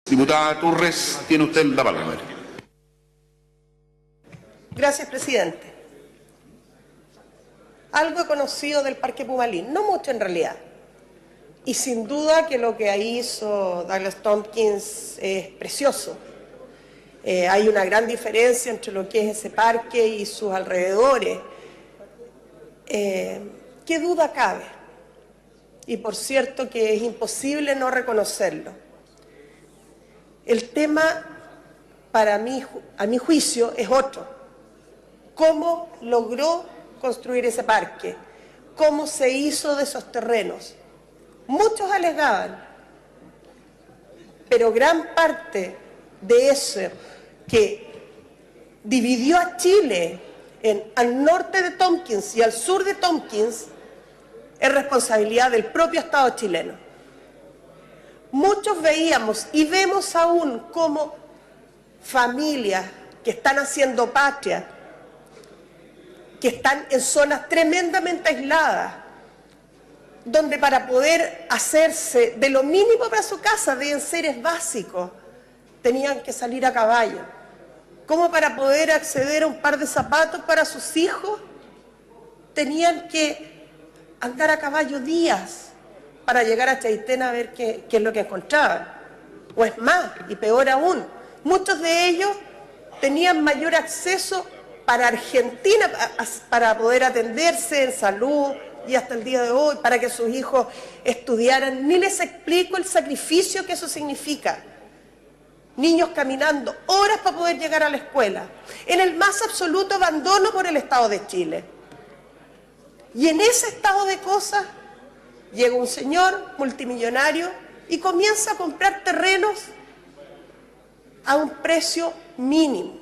Diputada Turres, tiene usted la palabra. Gracias, presidente. Algo he conocido del Parque Pumalín, no mucho en realidad. Y sin duda que lo que hizo Douglas Tompkins es precioso. Hay una gran diferencia entre lo que es ese parque y sus alrededores. ¿Qué duda cabe? Y por cierto que es imposible no reconocerlo. El tema, para mí, a mi juicio, es otro. ¿Cómo logró construir ese parque? ¿Cómo se hizo de esos terrenos? Muchos alegaban, pero gran parte de eso que dividió a Chile al norte de Tompkins y al sur de Tompkins es responsabilidad del propio Estado chileno. Muchos veíamos y vemos aún como familias que están haciendo patria, que están en zonas tremendamente aisladas, donde para poder hacerse de lo mínimo para su casa, de enseres básicos, tenían que salir a caballo. Como para poder acceder a un par de zapatos para sus hijos, tenían que andar a caballo días para llegar a Chaitén a ver qué es lo que encontraban. O es más, y peor aún, muchos de ellos tenían mayor acceso para Argentina, para poder atenderse en salud, y hasta el día de hoy, para que sus hijos estudiaran. Ni les explico el sacrificio que eso significa. Niños caminando horas para poder llegar a la escuela, en el más absoluto abandono por el Estado de Chile. Y en ese estado de cosas, llega un señor multimillonario y comienza a comprar terrenos a un precio mínimo.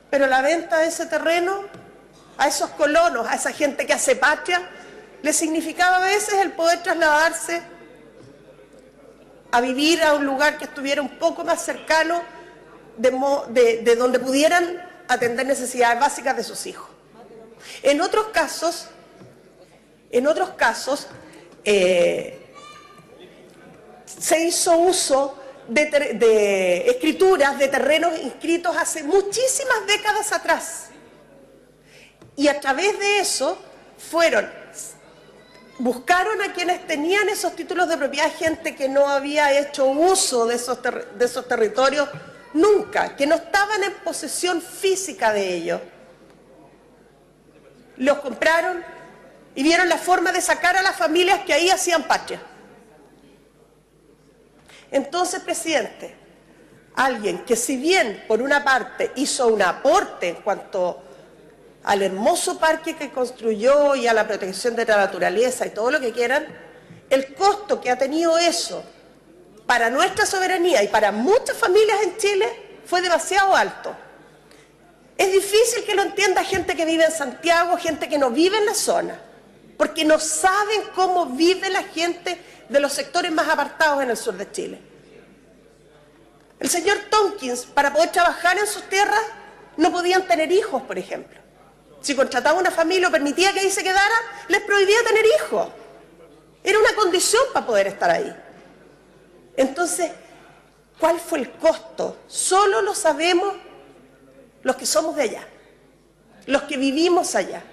Pero la venta de ese terreno a esos colonos, a esa gente que hace patria, le significaba a veces el poder trasladarse a vivir a un lugar que estuviera un poco más cercano de donde pudieran atender necesidades básicas de sus hijos. En otros casos, se hizo uso de escrituras de terrenos inscritos hace muchísimas décadas atrás. Y a través de eso buscaron a quienes tenían esos títulos de propiedad, gente que no había hecho uso de esos territorios nunca, que no estaban en posesión física de ellos. Los compraron y vieron la forma de sacar a las familias que ahí hacían patria. Entonces, presidente, alguien que si bien por una parte hizo un aporte en cuanto al hermoso parque que construyó y a la protección de la naturaleza y todo lo que quieran, el costo que ha tenido eso para nuestra soberanía y para muchas familias en Chile fue demasiado alto. Es difícil que lo entienda gente que vive en Santiago, gente que no vive en la zona, porque no saben cómo vive la gente de los sectores más apartados en el sur de Chile. El señor Tompkins, para poder trabajar en sus tierras, no podían tener hijos, por ejemplo. Si contrataba una familia o permitía que ahí se quedara, les prohibía tener hijos. Era una condición para poder estar ahí. Entonces, ¿cuál fue el costo? Solo lo sabemos los que somos de allá, los que vivimos allá.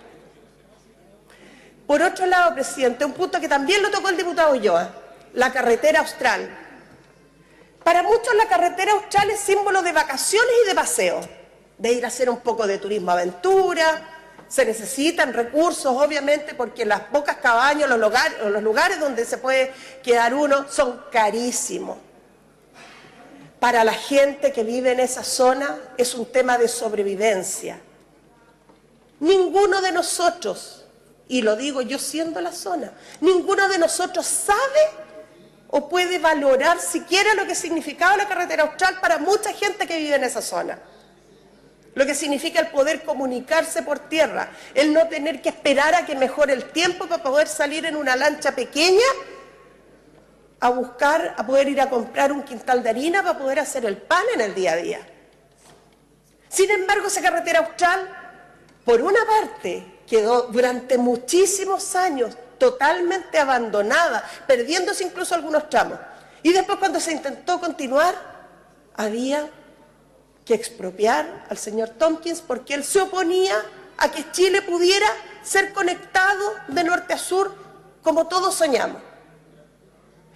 Por otro lado, presidente, un punto que también lo tocó el diputado Ulloa, la carretera austral. Para muchos la carretera austral es símbolo de vacaciones y de paseo, de ir a hacer un poco de turismo aventura. Se necesitan recursos, obviamente, porque las pocas cabañas, los lugares donde se puede quedar uno son carísimos. Para la gente que vive en esa zona es un tema de sobrevivencia. Ninguno de nosotros, y lo digo yo siendo la zona, ninguno de nosotros sabe o puede valorar siquiera lo que significaba la carretera austral para mucha gente que vive en esa zona. Lo que significa el poder comunicarse por tierra, el no tener que esperar a que mejore el tiempo para poder salir en una lancha pequeña a poder ir a comprar un quintal de harina para poder hacer el pan en el día a día. Sin embargo, esa carretera austral, por una parte, quedó durante muchísimos años totalmente abandonada, perdiéndose incluso algunos tramos. Y después, cuando se intentó continuar, había que expropiar al señor Tompkins porque él se oponía a que Chile pudiera ser conectado de norte a sur como todos soñamos.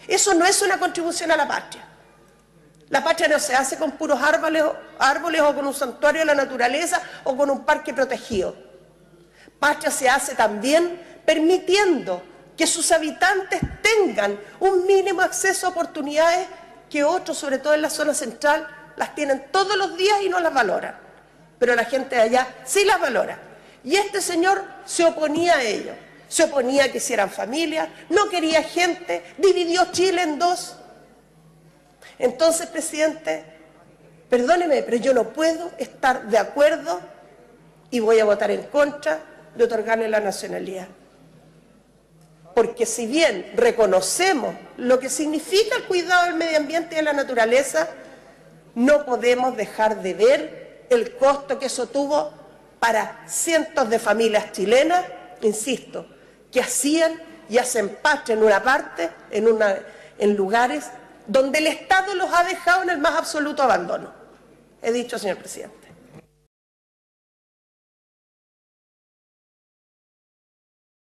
Eso no es una contribución a la patria. La patria no se hace con puros árboles o con un santuario de la naturaleza o con un parque protegido. Patria se hace también permitiendo que sus habitantes tengan un mínimo acceso a oportunidades que otros, sobre todo en la zona central, las tienen todos los días y no las valoran. Pero la gente de allá sí las valora. Y este señor se oponía a ello. Se oponía a que hicieran familias, no quería gente, dividió Chile en dos. Entonces, presidente, perdóneme, pero yo no puedo estar de acuerdo y voy a votar en contra de otorgarle la nacionalidad. Porque si bien reconocemos lo que significa el cuidado del medio ambiente y de la naturaleza, no podemos dejar de ver el costo que eso tuvo para cientos de familias chilenas, insisto, que hacían y hacen patria en una parte, en lugares donde el Estado los ha dejado en el más absoluto abandono. He dicho, señor presidente.